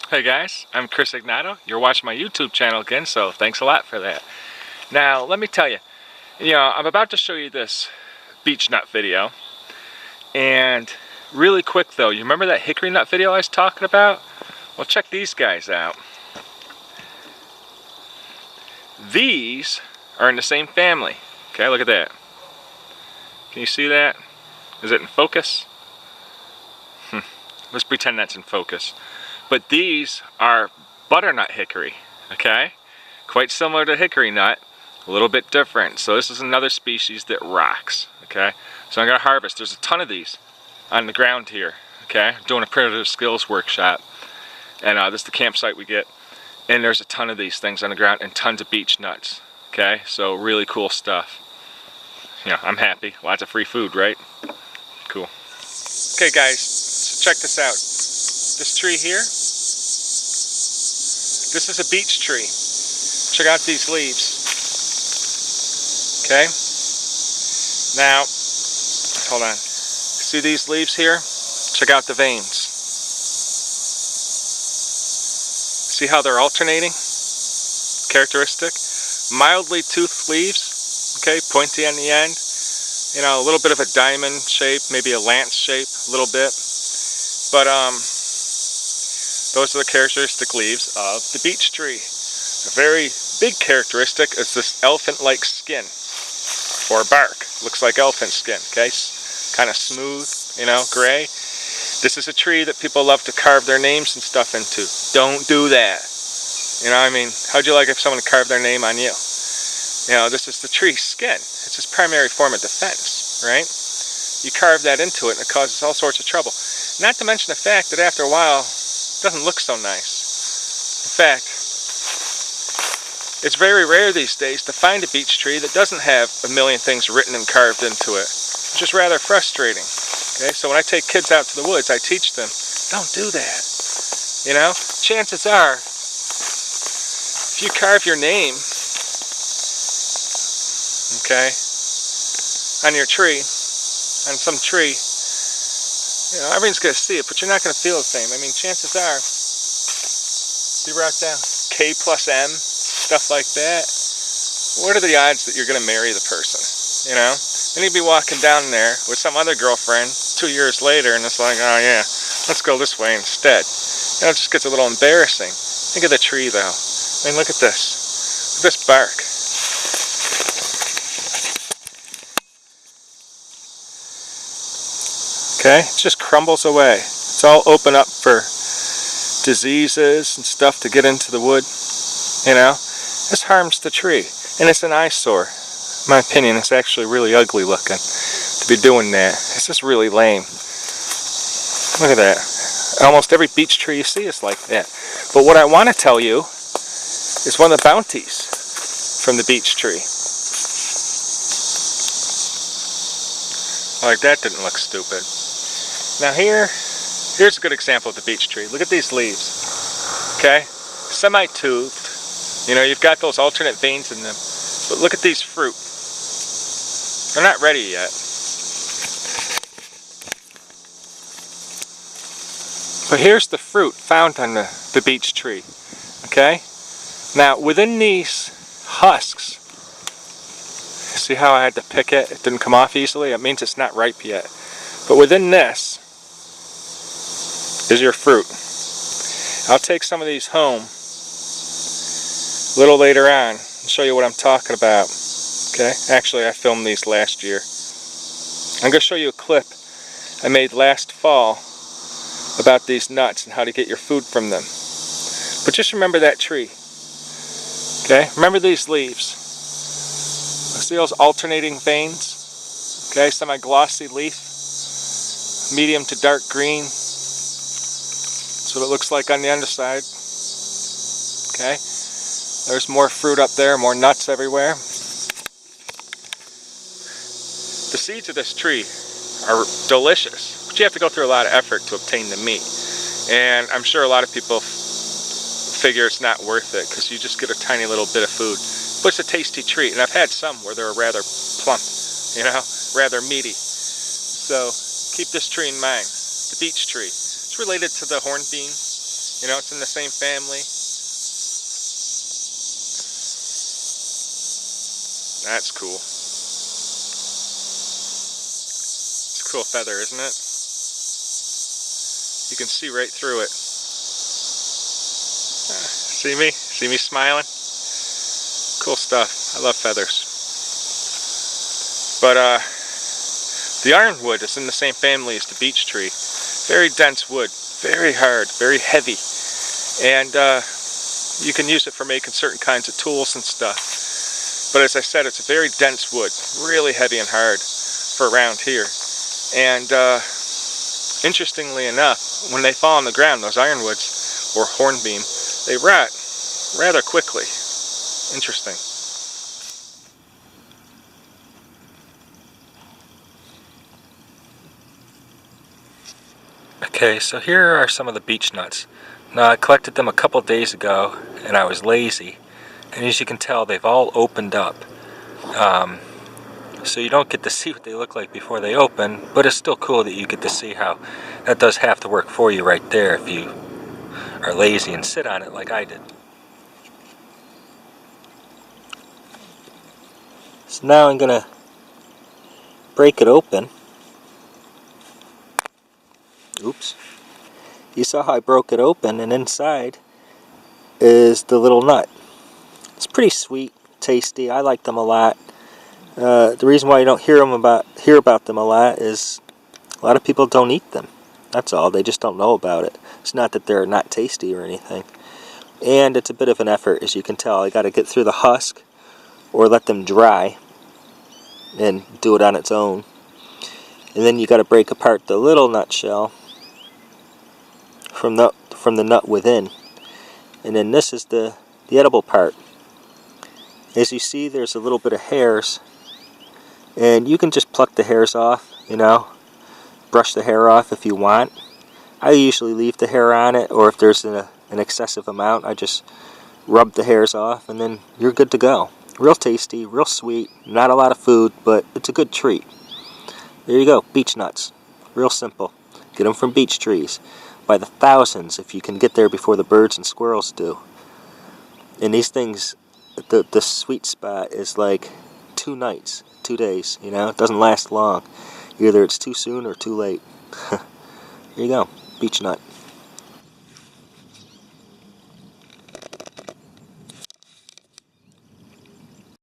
Hey guys, I'm Chris Egnoto. You're watching my YouTube channel again, so thanks a lot for that. Now, let me tell you, I'm about to show you this beech nut video. And really quick though, you remember that hickory nut video I was talking about? Well, check these guys out. These are in the same family. Okay, look at that. Can you see that? Is it in focus? Let's pretend that's in focus. But these are butternut hickory, okay? Quite similar to hickory nut, a little bit different. So this is another species that rocks, okay? So I'm gonna harvest. There's a ton of these on the ground here, okay? I'm doing a primitive skills workshop, and this is the campsite we get. And there's a ton of these things on the ground and tons of beech nuts, okay? So really cool stuff. I'm happy. Lots of free food, right? Cool. Okay guys, so check this out. This tree here, this is a beech tree. Check out these leaves. Okay? Now, hold on. See these leaves here? Check out the veins. See how they're alternating? Characteristic. Mildly toothed leaves, okay, pointy on the end. A little bit of a diamond shape, maybe a lance shape, a little bit. But those are the characteristic leaves of the beech tree. A very big characteristic is this elephant-like skin, or bark. Looks like elephant skin, okay? Kind of smooth, gray. This is a tree that people love to carve their names and stuff into. Don't do that. How'd you like if someone carved their name on you? This is the tree's skin. It's its primary form of defense, right? You carve that into it and it causes all sorts of trouble. Not to mention the fact that after a while, it doesn't look so nice. In fact, it's very rare these days to find a beech tree that doesn't have a million things written and carved into it, which is rather frustrating. Okay, so when I take kids out to the woods, I teach them, don't do that. Chances are, if you carve your name, okay, on your tree, on some tree, everyone's going to see it, but you're not going to feel the same. Chances are, you wrote down K plus M, stuff like that. What are the odds that you're going to marry the person? Then you'd be walking down there with some other girlfriend 2 years later, and it's like, oh yeah, let's go this way instead. It just gets a little embarrassing. Think of the tree though. Look at this. Look at this bark. Okay, it just crumbles away. It's all open up for diseases and stuff to get into the wood. This harms the tree, and it's an eyesore. In my opinion, it's actually really ugly looking to be doing that. It's just really lame. Look at that. Almost every beech tree you see is like that. But what I want to tell you is one of the bounties from the beech tree. Like that didn't look stupid. Now here's a good example of the beech tree. Look at these leaves. Okay? Semi-toothed. You've got those alternate veins in them. But look at these fruit. They're not ready yet. But here's the fruit found on the beech tree. Okay? Now within these husks, see how I had to pick it? It didn't come off easily? It means it's not ripe yet. But within this is your fruit. I'll take some of these home a little later on and show you what I'm talking about. Okay? Actually, I filmed these last year. I'm going to show you a clip I made last fall about these nuts and how to get your food from them. But just remember that tree. Okay? Remember these leaves. See those alternating veins? Okay? Semi-glossy leaf. Medium to dark green. That's what it looks like on the underside. Okay? There's more fruit up there, more nuts everywhere. The seeds of this tree are delicious, but you have to go through a lot of effort to obtain the meat. And I'm sure a lot of people figure it's not worth it because you just get a tiny little bit of food. But it's a tasty treat, and I've had some where they're rather plump, rather meaty. So keep this tree in mind, the beech tree. It's related to the hornbeam, You know, it's in the same family. That's cool. It's a cool feather, isn't it? You can see right through it. See me? See me smiling? Cool stuff. I love feathers. But the ironwood is in the same family as the beech tree. Very dense wood, very hard, very heavy. And you can use it for making certain kinds of tools and stuff. But as I said, it's a very dense wood, really heavy and hard for around here. And interestingly enough, when they fall on the ground, those ironwoods, or hornbeam, they rot rather quickly. Interesting. Okay, so here are some of the beech nuts. Now, I collected them a couple days ago, and I was lazy. And as you can tell, they've all opened up. So you don't get to see what they look like before they open, but it's still cool that you get to see how that does half the work for you right there if you are lazy and sit on it like I did. So now I'm going to break it open. Oops. You saw how I broke it open, and inside is the little nut. It's pretty sweet, tasty. I like them a lot. The reason why you don't hear about them a lot is a lot of people don't eat them. That's all. They just don't know about it. It's not that they're not tasty or anything. And it's a bit of an effort, as you can tell. I got to get through the husk or let them dry and do it on its own. And then you got to break apart the little nutshell from the nut within. And then this is the edible part. As you see, there's a little bit of hairs, and you can just pluck the hairs off, you know, brush the hair off if you want. I usually leave the hair on it, or if there's an excessive amount, I just rub the hairs off, and then you're good to go. Real tasty, real sweet, not a lot of food, but it's a good treat. There you go, beech nuts. Real simple. Get them from beech trees by the thousands if you can get there before the birds and squirrels do. And these things, the sweet spot is like 2 nights, 2 days, you know, it doesn't last long. Either it's too soon or too late. There you go, beech nut.